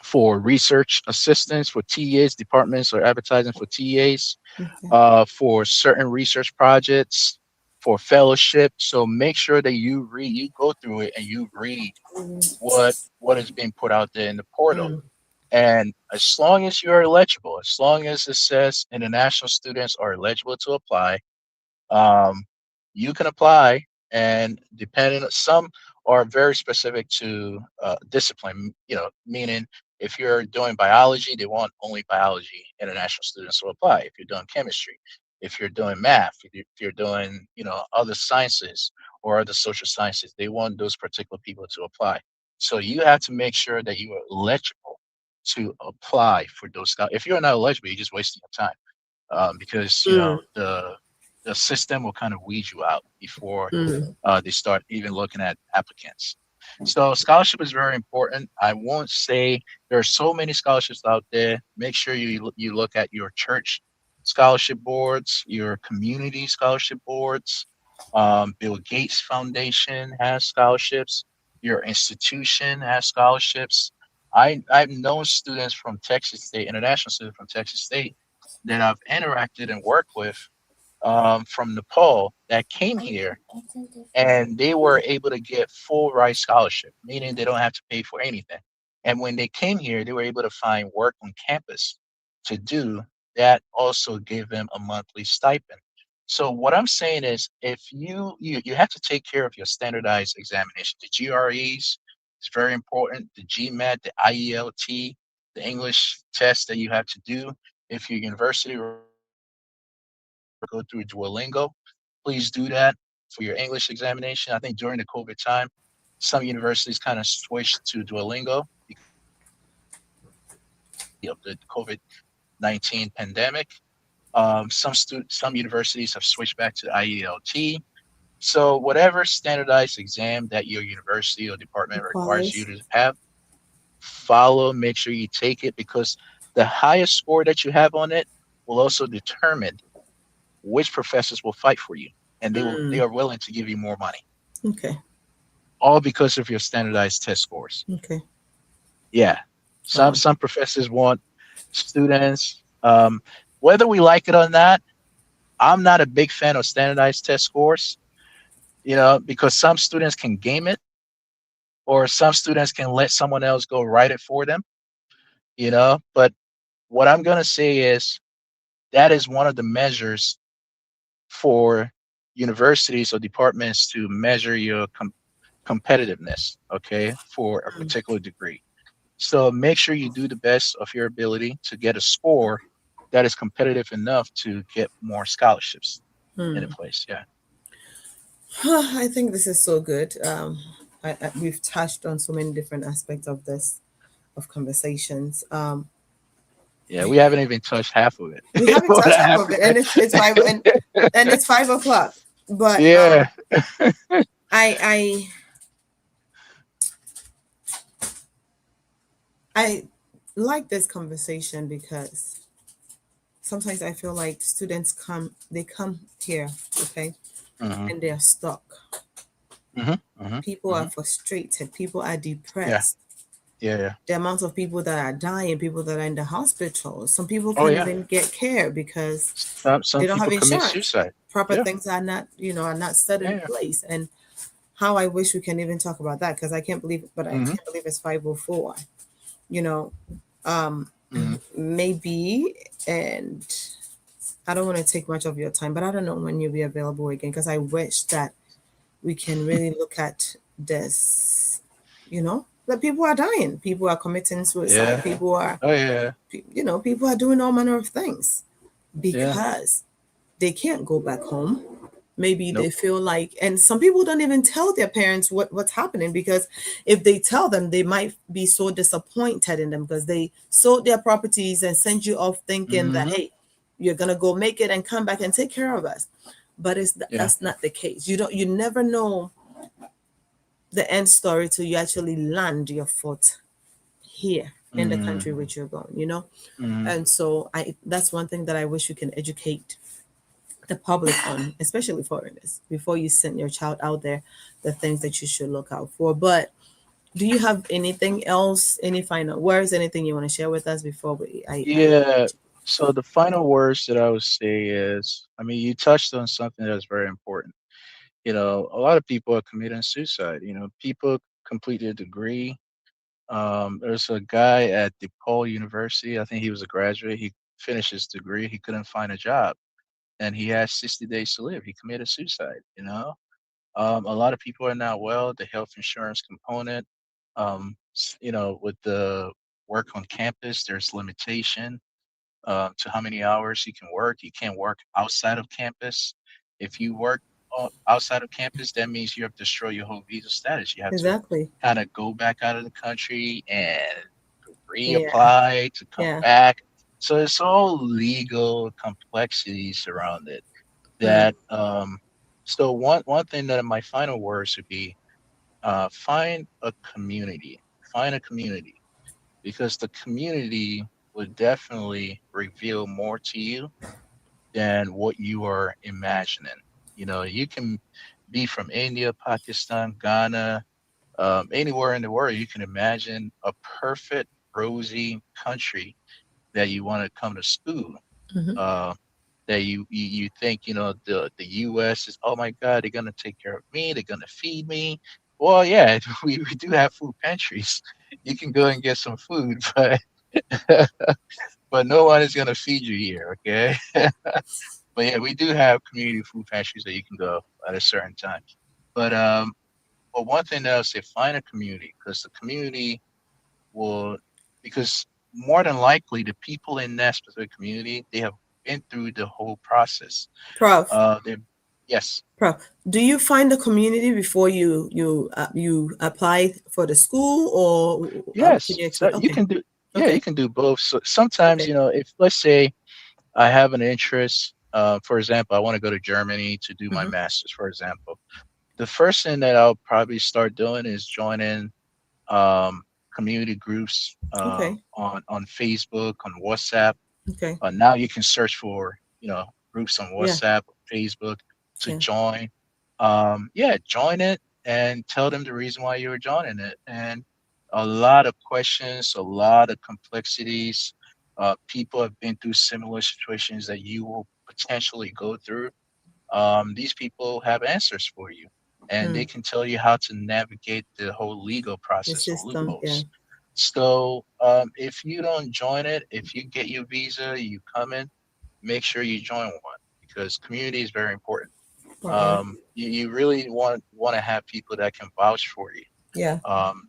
for research assistants for TAs. Departments are advertising for TAs Okay. for certain research projects, for fellowship. So make sure that you go through it and you read Mm. what is being put out there in the portal. Mm. And as long as you're eligible, as long as it says international students are eligible to apply, um, you can apply. And depending on some are very specific to discipline, meaning if you're doing biology, they want only biology international students to apply. If you're doing chemistry, if you're doing math, if you're doing, other sciences or other social sciences, they want those particular people to apply. So you have to make sure that you are eligible to apply for those. If you're not eligible, you're just wasting your time, because Mm, the system will kind of weed you out before mm, they start even looking at applicants. So scholarship is very important. I won't say there are so many scholarships out there. Make sure you look at your church scholarship boards, your community scholarship boards. Bill Gates Foundation has scholarships. Your institution has scholarships. I've known students from Texas State, international students from Texas State, that I've interacted and worked with, from Nepal, that came here, and they were able to get full ride scholarship, meaning they don't have to pay for anything. And when they came here, they were able to find work on campus to do. That also gave them a monthly stipend. So what I'm saying is, if you have to take care of your standardized examination, the GREs is very important, the GMAT, the IELT, the English test that you have to do. If your university go through Duolingo, please do that for your English examination. I think during the COVID time, some universities kind of switched to Duolingo of the COVID-19 pandemic. Some universities have switched back to IELT. So whatever standardized exam that your university or department requires you requires. to have, follow. Make sure you take it, because the highest score that you have on it will also determine which professors will fight for you, and they Mm, are willing to give you more money, okay. all because of your standardized test scores. Okay. Yeah, some Wow. some professors want students, whether we like it or not. I'm not a big fan of standardized test scores, because some students can game it, or some students can let someone else go write it for them. But what I'm gonna say is that is one of the measures for universities or departments to measure your competitiveness, okay, for a Mm, particular degree. So make sure you do the best of your ability to get a score that is competitive enough to get more scholarships in a mm. place. Yeah. I think this is so good. We've touched on so many different aspects of this of conversations. Yeah. We haven't even touched half of We it. haven't What touched half of it, and happened? it's five and it's 5 o'clock. But Yeah. I I like this conversation because sometimes I feel like students they come here, okay, Hmm. and they're stuck. Hmm. Hmm. People are Hmm. frustrated. People are Yeah. depressed. Yeah. Yeah. The amount of people that are dying, people that are in the hospital. Some people Oh can't yeah. even get care because Some they don't have people commit insurance. suicide. Proper Yeah. things are not, are not set in Yeah. place. And how I wish we can even talk about that because I can't believe, but I Hmm. can't believe it's 5:04. You know, um, Hmm. maybe, and I don't want to take much of your time, but I don't know when you'll be available again because I wish that we can really look at this, that people are dying, people are committing suicide, Yeah. people are, Oh yeah. people are doing all manner of things Yeah. because they can't go back home. Maybe they Nope. feel like, and some people don't even tell their parents what's happening because if they tell them, they might be so disappointed in them because they sold their properties and sent you off thinking that, Hmm. hey, you're gonna go make it and come back and take care of us. But Yeah. that's not the case. You never know the end story till you actually land your foot here in the Hmm. country which you're going. Hmm. And so that's one thing that I wish we can educate the public on, especially foreigners, before you send your child out there, the things that you should look out for. But do you have anything else, any final words, anything you want to share with us before I Yeah. So the final words that I would say is, I mean, you touched on something that's very important. A lot of people are committing suicide. People complete their degree, There's a guy at DePaul University. I think he was a graduate. He finished his degree. He couldn't find a job, and he had 60 days to live. He committed suicide. A lot of people are not well. The health insurance component, with the work on campus, there's limitation to how many hours you can work. You can't work outside of campus. If you work outside of campus, that means you have to destroy your whole visa status. You have to Exactly. kind of go back out of the country and Yeah. reapply to come Yeah. back. So it's all legal complexities around it. Mm. That so one thing that my final words would be find a community. Find a community because the community would definitely reveal more to you than what you are imagining. You can be from India, Pakistan, Ghana, anywhere in the world. You can imagine a perfect, rosy country that you want to come to school. Hmm. Uh, that you think the U.S. is, oh my God, they're gonna take care of me, they're gonna feed me. Well, yeah, we do have food pantries. You can go and get some food, but but no one is gonna feed you here, okay? But yeah, we do have community food pantries that you can go at a certain time. But one thing that I'll say, find a community because the community will because more than likely the people in that specific community they have been through the whole process. Prof. They Yes, Prof. Do you find the community before you apply for the school, or can yes. you So explain? you Okay. can do, yeah, you Okay. can do both. So sometimes, Okay. if let's say I have an interest, for example, I want to go to Germany to do my Hmm. master's, for example. The first thing that I'll probably start doing is joining um, community groups Okay. on Facebook, on WhatsApp. Okay. Now you can search for groups on Yeah. WhatsApp, Facebook to Yeah. join. Yeah, join it and tell them the reason why you were joining it. And a lot of questions, a lot of complexities. People have been through similar situations that you will potentially go through. These people have answers for you, and they Mm. can tell you how to navigate the whole legal The process or system. Yeah. loopholes. So if you don't join it, if you get your visa, you come in, make sure you join one because community is very important. All right. You really want to have people that can vouch for you, Yeah.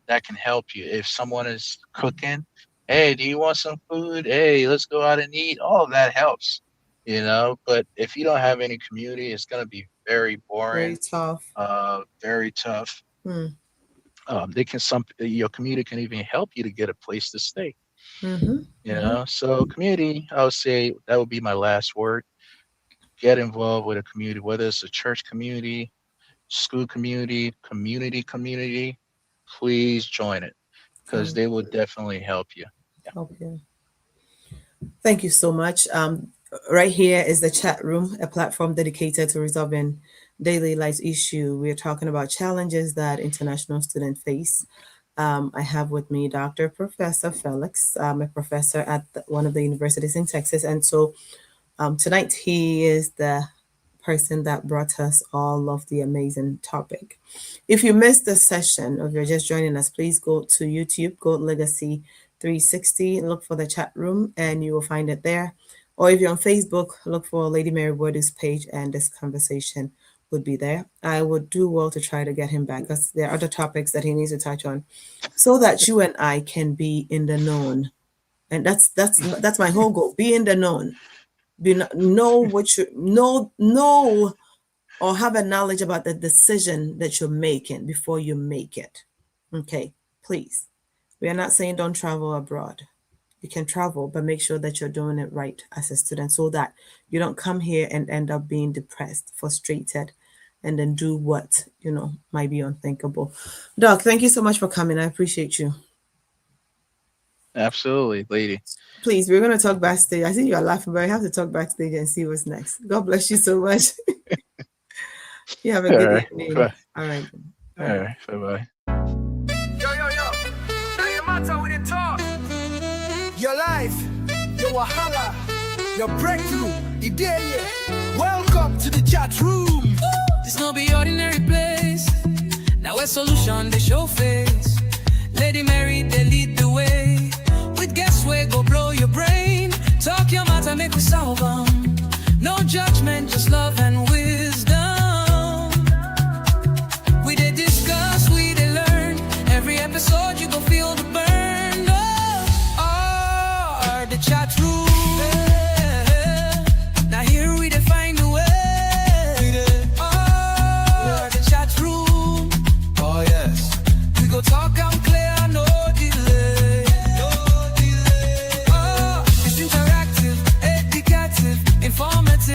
that can help you. If someone is cooking, hey, do you want some food? Hey, let's go out and eat. All of that helps, But if you don't have any community, it's going to be very Very boring, tough. very tough. Mm. They can some Your community can even help you to get a place to stay. Mm-hmm. Mm-hmm. So community, I would say that would be my last word. Get involved with a community, whether it's a church community, school community. Please join it because Fine. they will definitely help you. Yeah, Okay. Thank you so much. Right here is the chat room, a platform dedicated to resolving daily life issue. We're talking about challenges that international students face. I have with me Dr. Professor Felix, a professor at one of the universities in Texas. And so tonight he is the person that brought us all of the amazing topic. If you missed the session or you're just joining us, please go to YouTube, go Legacy 360, look for the chat room, and you will find it there. Or if you're on Facebook, look for Lady Mary Boyd's page, and this conversation would be there. I would do well to try to get him back because there are other topics that he needs to touch on, so that you and I can be in the known. And that's my whole goal: be in the known, know what you know or have a knowledge about the decision that you're making before you make it. Okay, please. We are not saying don't travel abroad. You can travel, but make sure that you're doing it right as a student so that you don't come here and end up being depressed, frustrated, and then do what, might be unthinkable. Doc, thank you so much for coming. I appreciate you. absolutely, lady. Please, we're going to talk backstage. I think you are laughing, but I have to talk backstage and see what's next. God bless you so much. You have a All good right, evening. All right. all All right. right, bye bye. Yo, yo, yo. Now your matter with the talk. Your life, your wahala, your breakthrough, idea. Welcome to the chat room. This no be ordinary place. Now a solution they show face. Lady Mary, they make we solve 'em. No judgment, just love and wisdom.